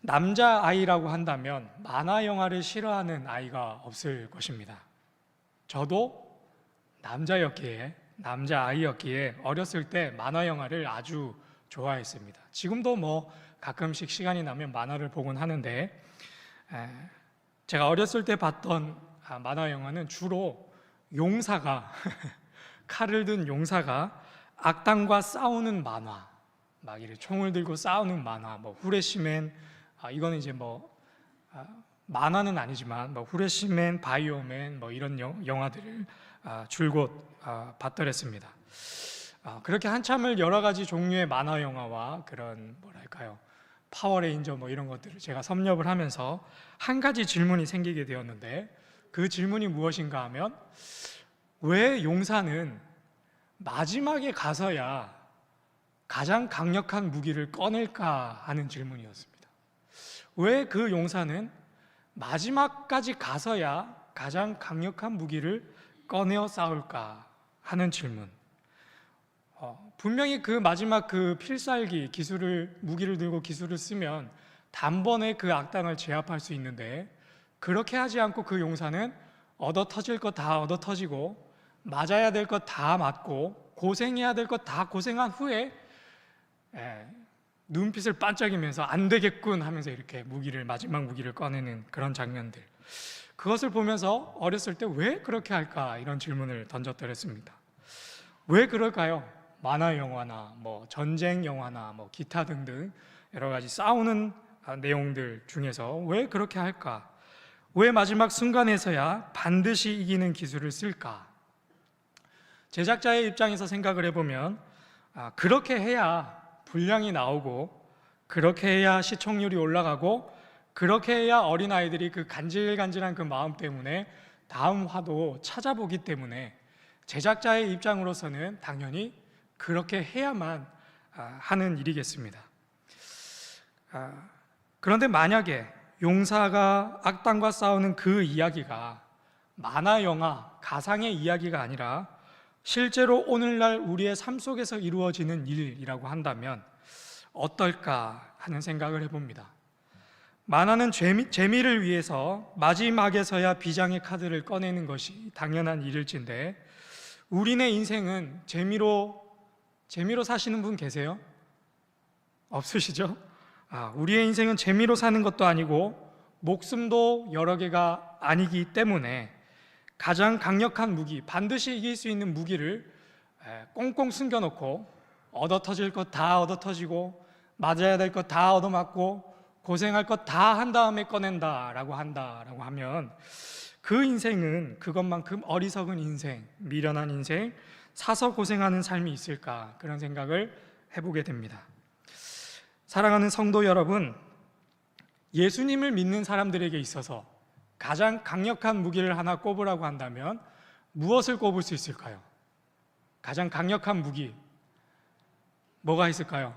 남자아이라고 한다면 만화 영화를 싫어하는 아이가 없을 것입니다. 저도 남자아이였기에 어렸을 때 만화 영화를 아주 좋아했습니다. 지금도 뭐 가끔씩 시간이 나면 만화를 보곤 하는데, 제가 어렸을 때 봤던 만화 영화는 주로 용사가 칼을 든 용사가 악당과 싸우는 만화, 막 이렇게 총을 들고 싸우는 만화, 뭐 후레쉬맨, 이거는 이제 만화는 아니지만 뭐 후레쉬맨, 바이오맨 뭐 이런 영화들을 줄곧 봤더랬습니다. 그렇게 한참을 여러 가지 종류의 만화 영화와 그런 뭐랄까요, 파워레인저 뭐 이런 것들을 제가 섭렵을 하면서 한 가지 질문이 생기게 되었는데, 그 질문이 무엇인가 하면, 왜 용사는 마지막에 가서야 가장 강력한 무기를 꺼낼까 하는 질문이었습니다. 왜 그 용사는 마지막까지 가서야 가장 강력한 무기를 꺼내어 싸울까 하는 질문. 분명히 그 마지막 그 필살기 무기를 들고 기술을 쓰면 단번에 그 악당을 제압할 수 있는데, 그렇게 하지 않고 그 용사는 얻어 터질 것 다 얻어 터지고, 맞아야 될 것 다 맞고, 고생해야 될 것 다 고생한 후에 눈빛을 반짝이면서 안 되겠군 하면서 이렇게 마지막 무기를 꺼내는 그런 장면들, 그것을 보면서 어렸을 때 왜 그렇게 할까 이런 질문을 던졌더랬습니다. 왜 그럴까요? 만화 영화나 뭐 전쟁 영화나 뭐 기타 등등 여러 가지 싸우는 내용들 중에서 왜 그렇게 할까? 왜 마지막 순간에서야 반드시 이기는 기술을 쓸까? 제작자의 입장에서 생각을 해보면, 그렇게 해야 분량이 나오고, 그렇게 해야 시청률이 올라가고, 그렇게 해야 어린아이들이 그 간질간질한 그 마음 때문에 다음 화도 찾아보기 때문에 제작자의 입장으로서는 당연히 그렇게 해야만 하는 일이겠습니다. 그런데 만약에 용사가 악당과 싸우는 그 이야기가 만화 영화, 가상의 이야기가 아니라 실제로 오늘날 우리의 삶 속에서 이루어지는 일이라고 한다면 어떨까 하는 생각을 해봅니다. 만화는 재미를 위해서 마지막에서야 비장의 카드를 꺼내는 것이 당연한 일일진데, 우리네 인생은 재미로 사시는 분 계세요? 없으시죠? 우리의 인생은 재미로 사는 것도 아니고 목숨도 여러 개가 아니기 때문에 가장 강력한 무기, 반드시 이길 수 있는 무기를 꽁꽁 숨겨놓고 얻어 터질 것 다 얻어 터지고, 맞아야 될 것 다 얻어 맞고, 고생할 것 다 한 다음에 꺼낸다라고 하면, 그 인생은 그것만큼 어리석은 인생, 미련한 인생, 사서 고생하는 삶이 있을까, 그런 생각을 해보게 됩니다. 사랑하는 성도 여러분, 예수님을 믿는 사람들에게 있어서 가장 강력한 무기를 하나 꼽으라고 한다면 무엇을 꼽을 수 있을까요? 가장 강력한 무기, 뭐가 있을까요?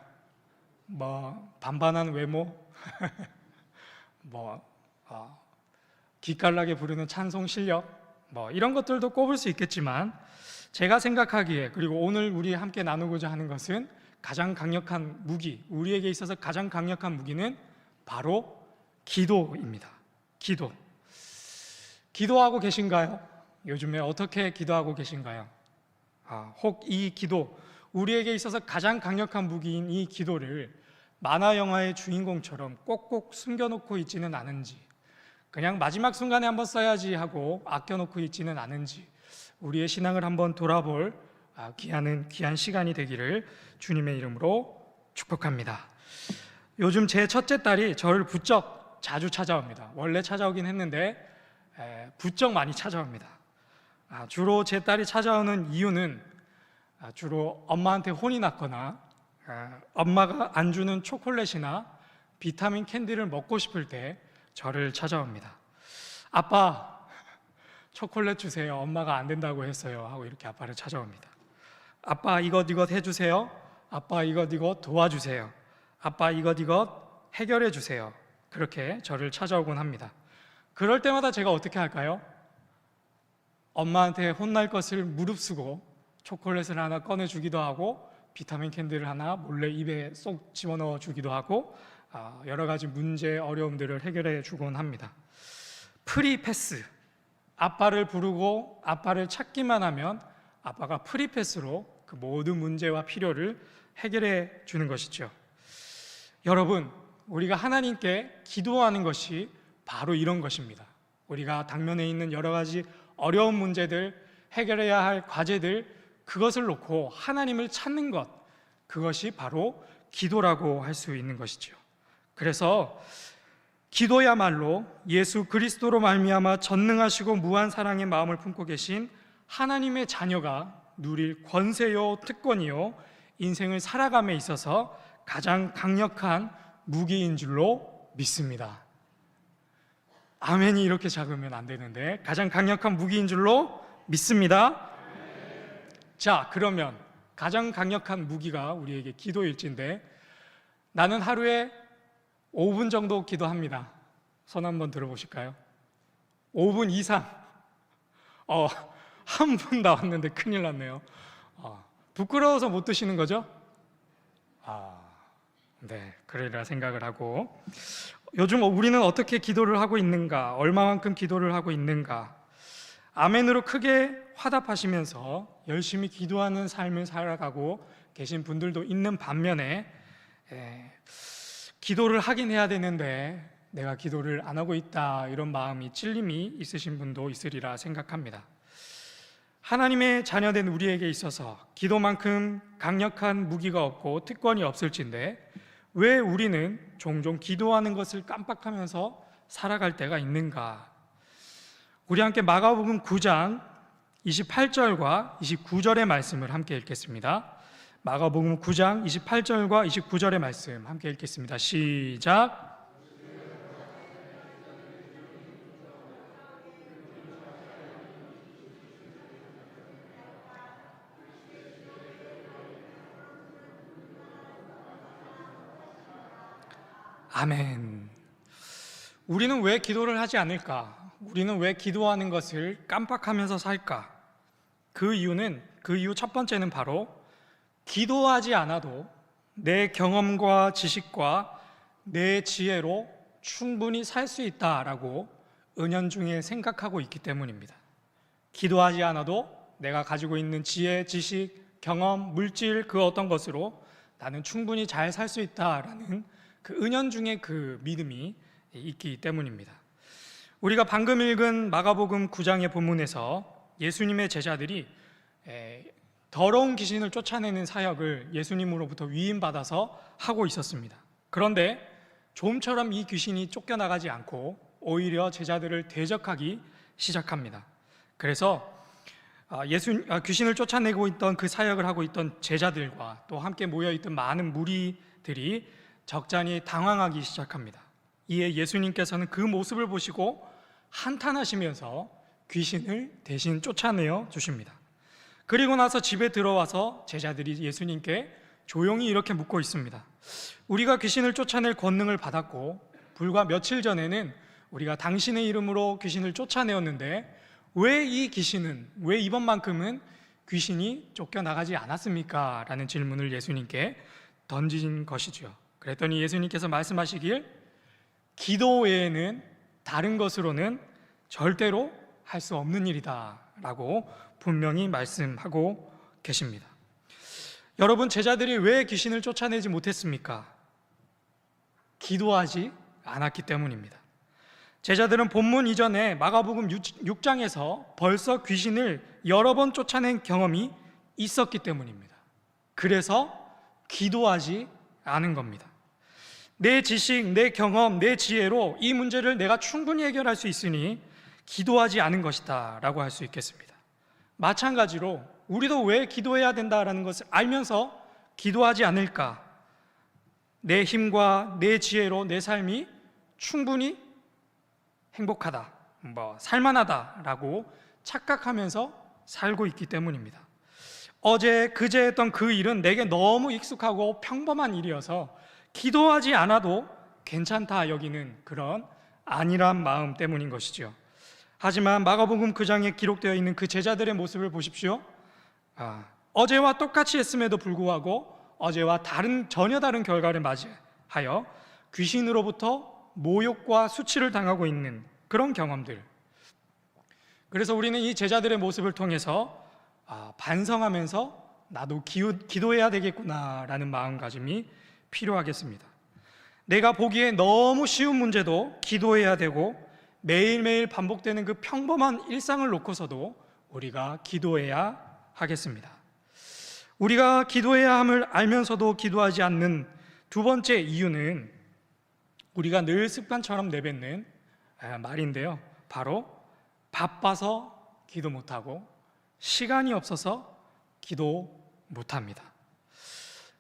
반반한 외모, 기깔나게 부르는 찬송 실력, 이런 것들도 꼽을 수 있겠지만, 제가 생각하기에, 그리고 오늘 우리 함께 나누고자 하는 것은, 가장 강력한 무기, 우리에게 있어서 가장 강력한 무기는 바로 기도입니다. 기도하고 계신가요? 요즘에 어떻게 기도하고 계신가요? 혹 이 기도, 우리에게 있어서 가장 강력한 무기인 이 기도를 만화 영화의 주인공처럼 꼭꼭 숨겨놓고 있지는 않은지, 그냥 마지막 순간에 한번 써야지 하고 아껴놓고 있지는 않은지, 우리의 신앙을 한번 돌아볼 귀한 시간이 되기를 주님의 이름으로 축복합니다. 요즘 제 첫째 딸이 저를 부쩍 자주 찾아옵니다. 원래 찾아오긴 했는데 부쩍 많이 찾아옵니다. 주로 제 딸이 찾아오는 이유는 주로 엄마한테 혼이 났거나, 엄마가 안 주는 초콜릿이나 비타민 캔디를 먹고 싶을 때 저를 찾아옵니다. 아빠, 초콜릿 주세요. 엄마가 안 된다고 했어요. 하고 이렇게 아빠를 찾아옵니다. 아빠, 이것 해주세요. 아빠, 이것 도와주세요. 아빠, 이것 해결해 주세요. 그렇게 저를 찾아오곤 합니다. 그럴 때마다 제가 어떻게 할까요? 엄마한테 혼날 것을 무릅쓰고 초콜릿을 하나 꺼내주기도 하고, 비타민 캔디를 하나 몰래 입에 쏙 집어넣어 주기도 하고, 여러 가지 문제, 어려움들을 해결해 주곤 합니다. 프리패스, 아빠를 부르고 아빠를 찾기만 하면 아빠가 프리패스로 그 모든 문제와 필요를 해결해 주는 것이죠. 여러분, 우리가 하나님께 기도하는 것이 바로 이런 것입니다. 우리가 당면에 있는 여러 가지 어려운 문제들, 해결해야 할 과제들, 그것을 놓고 하나님을 찾는 것, 그것이 바로 기도라고 할 수 있는 것이죠. 그래서 기도야말로 예수 그리스도로 말미암아 전능하시고 무한 사랑의 마음을 품고 계신 하나님의 자녀가 누릴 권세요 특권이요 인생을 살아감에 있어서 가장 강력한 무기인 줄로 믿습니다. 아멘이 이렇게 작으면 안 되는데 가장 강력한 무기인 줄로 믿습니다. 자, 그러면 가장 강력한 무기가 우리에게 기도일진데, 나는 하루에 5분 정도 기도합니다. 손 한번 들어보실까요? 5분 이상. 한 분 나왔는데 큰일 났네요. 부끄러워서 못 드시는 거죠? 네, 그러리라 생각을 하고, 요즘 우리는 어떻게 기도를 하고 있는가, 얼마만큼 기도를 하고 있는가, 아멘으로 크게 화답하시면서 열심히 기도하는 삶을 살아가고 계신 분들도 있는 반면에, 기도를 하긴 해야 되는데 내가 기도를 안 하고 있다, 이런 마음이 찔림이 있으신 분도 있으리라 생각합니다. 하나님의 자녀된 우리에게 있어서 기도만큼 강력한 무기가 없고 특권이 없을진데 왜 우리는 종종 기도하는 것을 깜빡하면서 살아갈 때가 있는가? 우리 함께 마가복음 9장 28절과 29절의 말씀을 함께 읽겠습니다. 마가복음 9장 28절과 29절의 말씀 함께 읽겠습니다. 시작. 아멘. 우리는 왜 기도를 하지 않을까? 우리는 왜 기도하는 것을 깜빡하면서 살까? 그 이유 첫 번째는 바로 기도하지 않아도 내 경험과 지식과 내 지혜로 충분히 살 수 있다라고 은연중에 생각하고 있기 때문입니다. 기도하지 않아도 내가 가지고 있는 지혜, 지식, 경험, 물질 그 어떤 것으로 나는 충분히 잘 살 수 있다라는 그 은연중에 그 믿음이 있기 때문입니다. 우리가 방금 읽은 마가복음 9장의 본문에서 예수님의 제자들이 더러운 귀신을 쫓아내는 사역을 예수님으로부터 위임받아서 하고 있었습니다. 그런데 좀처럼 이 귀신이 쫓겨나가지 않고 오히려 제자들을 대적하기 시작합니다. 그래서 귀신을 쫓아내고 있던 그 사역을 하고 있던 제자들과 또 함께 모여있던 많은 무리들이 적잖이 당황하기 시작합니다. 이에 예수님께서는 그 모습을 보시고 한탄하시면서 귀신을 대신 쫓아내어 주십니다. 그리고 나서 집에 들어와서 제자들이 예수님께 조용히 이렇게 묻고 있습니다. 우리가 귀신을 쫓아낼 권능을 받았고 불과 며칠 전에는 우리가 당신의 이름으로 귀신을 쫓아내었는데 왜 이번만큼은 귀신이 쫓겨나가지 않았습니까? 라는 질문을 예수님께 던진 것이죠. 그랬더니 예수님께서 말씀하시길 기도 외에는 다른 것으로는 절대로 할 수 없는 일이다 라고 분명히 말씀하고 계십니다. 여러분, 제자들이 왜 귀신을 쫓아내지 못했습니까? 기도하지 않았기 때문입니다. 제자들은 본문 이전에 마가복음 6장에서 벌써 귀신을 여러 번 쫓아낸 경험이 있었기 때문입니다. 그래서 기도하지 않은 겁니다. 내 지식, 내 경험, 내 지혜로 이 문제를 내가 충분히 해결할 수 있으니 기도하지 않은 것이다 라고 할 수 있겠습니다. 마찬가지로 우리도 왜 기도해야 된다라는 것을 알면서 기도하지 않을까? 내 힘과 내 지혜로 내 삶이 충분히 행복하다, 살만하다라고 착각하면서 살고 있기 때문입니다. 어제, 그제 했던 그 일은 내게 너무 익숙하고 평범한 일이어서 기도하지 않아도 괜찮다 여기는 그런 안일한 마음 때문인 것이죠. 하지만 마가복음 9장에 기록되어 있는 그 제자들의 모습을 보십시오. 어제와 똑같이 했음에도 불구하고 어제와 전혀 다른 결과를 맞이하여 귀신으로부터 모욕과 수치를 당하고 있는 그런 경험들. 그래서 우리는 이 제자들의 모습을 통해서 반성하면서 나도 기도해야 되겠구나라는 마음가짐이 필요하겠습니다. 내가 보기에 너무 쉬운 문제도 기도해야 되고 매일매일 반복되는 그 평범한 일상을 놓고서도 우리가 기도해야 하겠습니다. 우리가 기도해야 함을 알면서도 기도하지 않는 두 번째 이유는 우리가 늘 습관처럼 내뱉는 말인데요, 바로 바빠서 기도 못하고 시간이 없어서 기도 못합니다.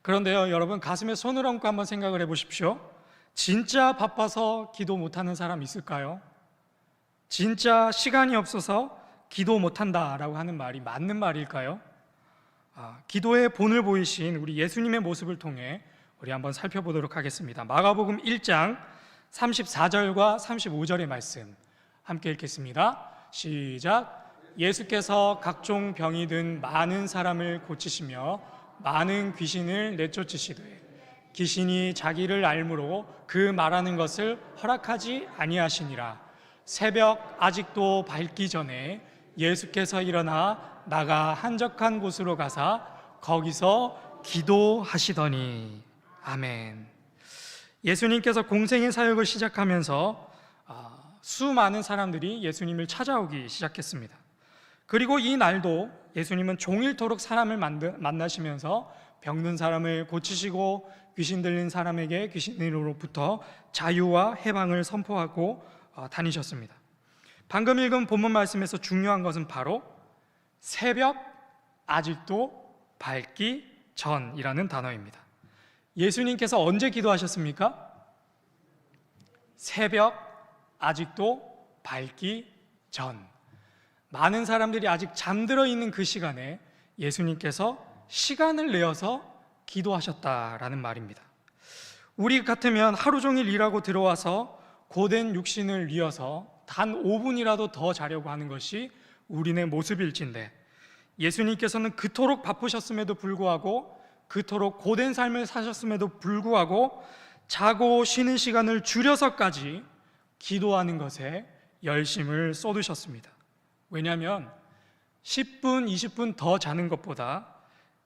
그런데요, 여러분, 가슴에 손을 얹고 한번 생각을 해보십시오. 진짜 바빠서 기도 못하는 사람 있을까요? 진짜 시간이 없어서 기도 못한다라고 하는 말이 맞는 말일까요? 기도의 본을 보이신 우리 예수님의 모습을 통해 우리 한번 살펴보도록 하겠습니다. 마가복음 1장 34절과 35절의 말씀 함께 읽겠습니다. 시작. 예수께서 각종 병이 든 많은 사람을 고치시며 많은 귀신을 내쫓으시되 귀신이 자기를 알므로 그 말하는 것을 허락하지 아니하시니라. 새벽 아직도 밝기 전에 예수께서 일어나 나가 한적한 곳으로 가사 거기서 기도하시더니. 아멘. 예수님께서 공생의 사역을 시작하면서 수많은 사람들이 예수님을 찾아오기 시작했습니다. 그리고 이 날도 예수님은 종일토록 사람을 만나시면서 병든 사람을 고치시고 귀신 들린 사람에게 귀신으로부터 자유와 해방을 선포하고 다니셨습니다. 방금 읽은 본문 말씀에서 중요한 것은 바로 새벽 아직도 밝기 전이라는 단어입니다. 예수님께서 언제 기도하셨습니까? 새벽 아직도 밝기 전. 많은 사람들이 아직 잠들어 있는 그 시간에 예수님께서 시간을 내어서 기도하셨다라는 말입니다. 우리 같으면 하루 종일 일하고 들어와서 고된 육신을 이어서 단 5분이라도 더 자려고 하는 것이 우리네 모습일진데, 예수님께서는 그토록 바쁘셨음에도 불구하고 그토록 고된 삶을 사셨음에도 불구하고 자고 쉬는 시간을 줄여서까지 기도하는 것에 열심을 쏟으셨습니다. 왜냐하면 10분, 20분 더 자는 것보다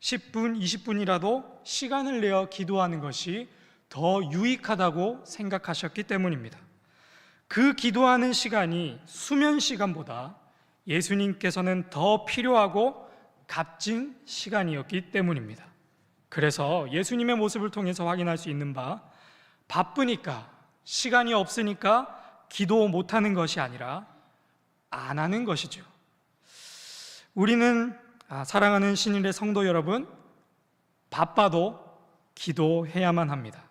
10분, 20분이라도 시간을 내어 기도하는 것이 더 유익하다고 생각하셨기 때문입니다. 그 기도하는 시간이 수면 시간보다 예수님께서는 더 필요하고 값진 시간이었기 때문입니다. 그래서 예수님의 모습을 통해서 확인할 수 있는 바, 바쁘니까, 시간이 없으니까 기도 못하는 것이 아니라 안 하는 것이죠. 우리는 사랑하는 신일의 성도 여러분, 바빠도 기도해야만 합니다.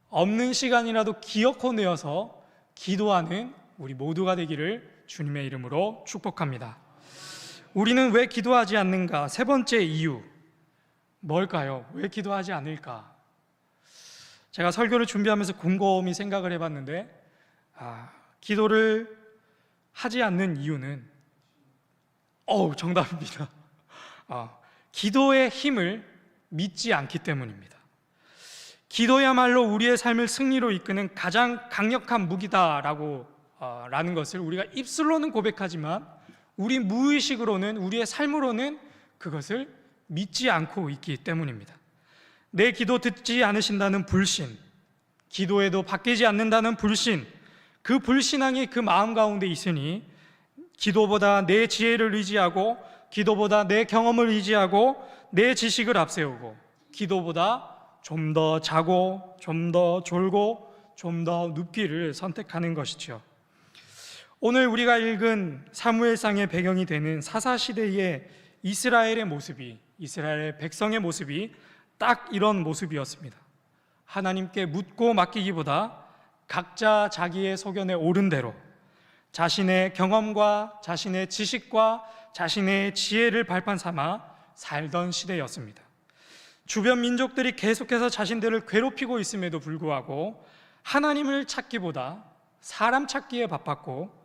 없는 시간이라도 기어코 내어서 기도하는 우리 모두가 되기를 주님의 이름으로 축복합니다. 우리는 왜 기도하지 않는가? 세 번째 이유 뭘까요? 왜 기도하지 않을까? 제가 설교를 준비하면서 곰곰이 생각을 해봤는데 기도를 하지 않는 이유는 정답입니다. 기도의 힘을 믿지 않기 때문입니다. 기도야말로 우리의 삶을 승리로 이끄는 가장 강력한 무기다라고 라는 것을 우리가 입술로는 고백하지만 우리 무의식으로는, 우리의 삶으로는 그것을 믿지 않고 있기 때문입니다. 내 기도 듣지 않으신다는 불신, 기도에도 바뀌지 않는다는 불신, 그 불신앙이 그 마음 가운데 있으니 기도보다 내 지혜를 의지하고, 기도보다 내 경험을 의지하고, 내 지식을 앞세우고, 기도보다 좀 더 자고, 좀 더 졸고, 좀 더 눕기를 선택하는 것이죠. 오늘 우리가 읽은 사무엘상의 배경이 되는 사사시대의 이스라엘의 모습이, 이스라엘 백성의 모습이 딱 이런 모습이었습니다. 하나님께 묻고 맡기기보다 각자 자기의 소견에 옳은 대로 자신의 경험과 자신의 지식과 자신의 지혜를 발판 삼아 살던 시대였습니다. 주변 민족들이 계속해서 자신들을 괴롭히고 있음에도 불구하고 하나님을 찾기보다 사람 찾기에 바빴고,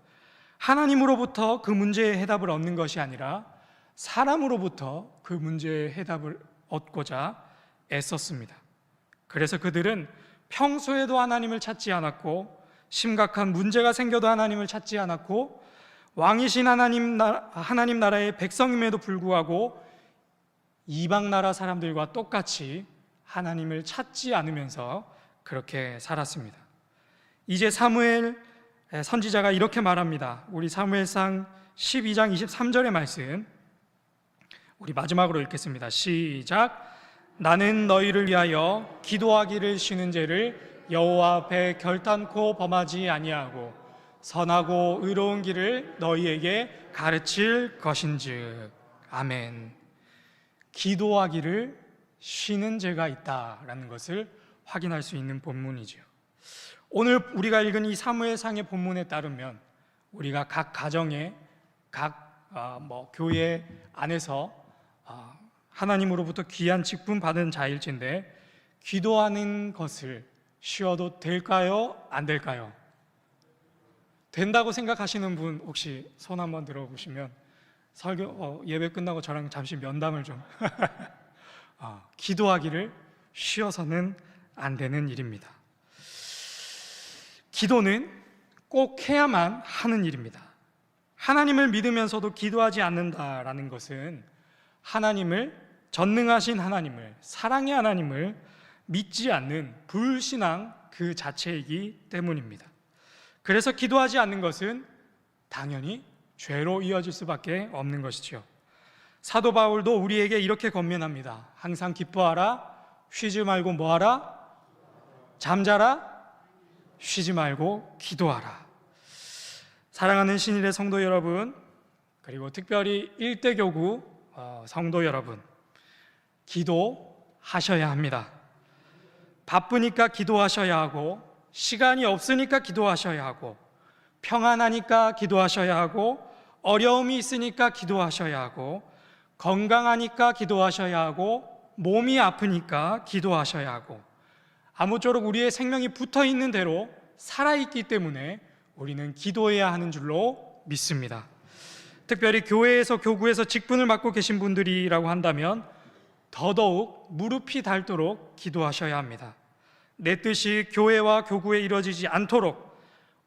하나님으로부터 그 문제의 해답을 얻는 것이 아니라 사람으로부터 그 문제의 해답을 얻고자 애썼습니다. 그래서 그들은 평소에도 하나님을 찾지 않았고, 심각한 문제가 생겨도 하나님을 찾지 않았고, 왕이신 하나님 나라의 백성임에도 불구하고 이방 나라 사람들과 똑같이 하나님을 찾지 않으면서 그렇게 살았습니다. 이제 사무엘 선지자가 이렇게 말합니다. 우리 사무엘상 12장 23절의 말씀, 우리 마지막으로 읽겠습니다. 시작. 나는 너희를 위하여 기도하기를 쉬는 죄를 여호와 앞에 결단코 범하지 아니하고 선하고 의로운 길을 너희에게 가르칠 것인즉. 아멘. 기도하기를 쉬는 죄가 있다라는 것을 확인할 수 있는 본문이죠. 오늘 우리가 읽은 이 사무엘상의 본문에 따르면 우리가 각 가정에, 각 교회 안에서 하나님으로부터 귀한 직분 받은 자일진데, 기도하는 것을 쉬어도 될까요? 안 될까요? 된다고 생각하시는 분 혹시 손 한번 들어보시면, 예배 끝나고 저랑 잠시 면담을 좀 기도하기를 쉬어서는 안 되는 일입니다. 기도는 꼭 해야만 하는 일입니다. 하나님을 믿으면서도 기도하지 않는다라는 것은 전능하신 하나님을, 사랑의 하나님을 믿지 않는 불신앙 그 자체이기 때문입니다. 그래서 기도하지 않는 것은 당연히 죄로 이어질 수밖에 없는 것이죠. 사도 바울도 우리에게 이렇게 권면합니다. 항상 기뻐하라, 쉬지 말고 뭐하라? 잠자라, 쉬지 말고 기도하라. 사랑하는 신일의 성도 여러분, 그리고 특별히 일대교구 성도 여러분, 기도하셔야 합니다. 바쁘니까 기도하셔야 하고, 시간이 없으니까 기도하셔야 하고, 평안하니까 기도하셔야 하고, 어려움이 있으니까 기도하셔야 하고, 건강하니까 기도하셔야 하고, 몸이 아프니까 기도하셔야 하고, 아무쪼록 우리의 생명이 붙어 있는 대로 살아있기 때문에 우리는 기도해야 하는 줄로 믿습니다. 특별히 교회에서, 교구에서 직분을 맡고 계신 분들이라고 한다면 더더욱 무릎이 닳도록 기도하셔야 합니다. 내 뜻이 교회와 교구에 이루어지지 않도록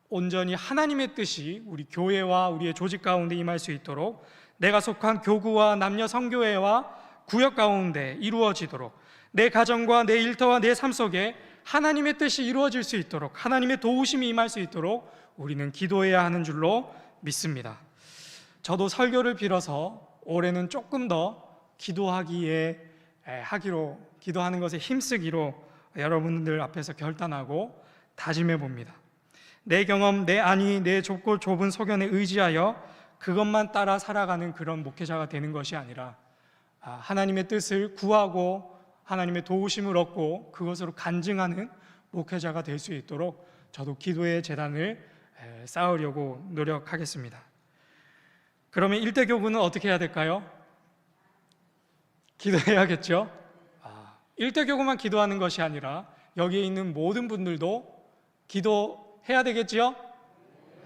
온전히 하나님의 뜻이 우리 교회와 우리의 조직 가운데 임할 수 있도록, 내가 속한 교구와 남녀 성교회와 구역 가운데 이루어지도록, 내 가정과 내 일터와 내 삶 속에 하나님의 뜻이 이루어질 수 있도록, 하나님의 도우심이 임할 수 있도록 우리는 기도해야 하는 줄로 믿습니다. 저도 설교를 빌어서 올해는 조금 더 기도하는 것에 힘쓰기로 여러분들 앞에서 결단하고 다짐해 봅니다. 내 경험, 내 안위, 내 좁고 좁은 소견에 의지하여 그것만 따라 살아가는 그런 목회자가 되는 것이 아니라 하나님의 뜻을 구하고 하나님의 도우심을 얻고 그것으로 간증하는 목회자가 될 수 있도록 저도 기도의 재단을 쌓으려고 노력하겠습니다. 그러면 일대교구는 어떻게 해야 될까요? 기도해야겠죠? 일대교구만 기도하는 것이 아니라 여기에 있는 모든 분들도 기도해야 되겠죠?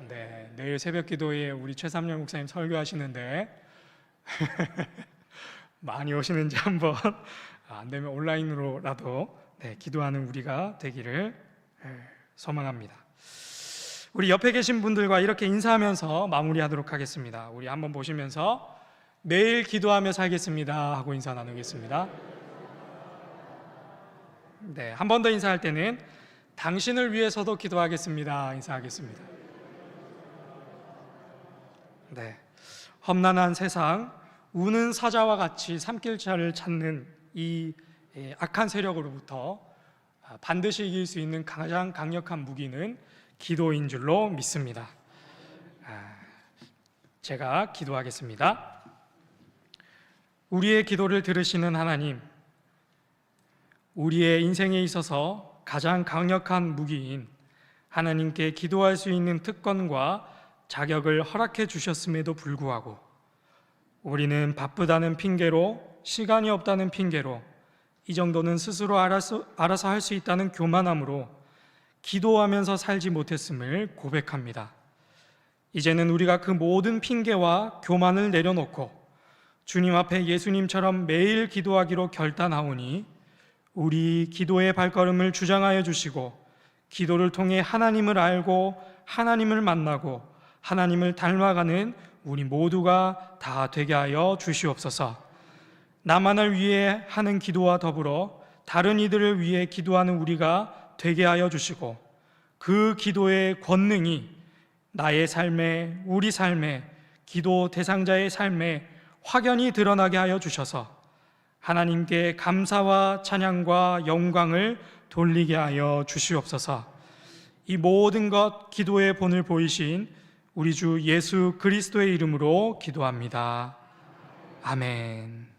네, 내일 새벽 기도에 우리 최삼영 목사님 설교하시는데 많이 오시는지 한번, 안 되면 온라인으로라도 기도하는 우리가 되기를 소망합니다. 우리 옆에 계신 분들과 이렇게 인사하면서 마무리하도록 하겠습니다. 우리 한번 보시면서 매일 기도하며 살겠습니다 하고 인사 나누겠습니다. 네, 한 번 더 인사할 때는 당신을 위해서도 기도하겠습니다 인사하겠습니다. 네, 험난한 세상, 우는 사자와 같이 산길자를 찾는 이 악한 세력으로부터 반드시 이길 수 있는 가장 강력한 무기는 기도인 줄로 믿습니다. 제가 기도하겠습니다. 우리의 기도를 들으시는 하나님, 우리의 인생에 있어서 가장 강력한 무기인 하나님께 기도할 수 있는 특권과 자격을 허락해 주셨음에도 불구하고 우리는 바쁘다는 핑계로, 시간이 없다는 핑계로, 이 정도는 스스로 알아서 할 수 있다는 교만함으로 기도하면서 살지 못했음을 고백합니다. 이제는 우리가 그 모든 핑계와 교만을 내려놓고 주님 앞에 예수님처럼 매일 기도하기로 결단하오니 우리 기도의 발걸음을 주장하여 주시고 기도를 통해 하나님을 알고 하나님을 만나고 하나님을 닮아가는 우리 모두가 다 되게 하여 주시옵소서. 나만을 위해 하는 기도와 더불어 다른 이들을 위해 기도하는 우리가 되게 하여 주시고 그 기도의 권능이 나의 삶에, 우리 삶에, 기도 대상자의 삶에 확연히 드러나게 하여 주셔서 하나님께 감사와 찬양과 영광을 돌리게 하여 주시옵소서. 이 모든 것 기도의 본을 보이신 우리 주 예수 그리스도의 이름으로 기도합니다. 아멘.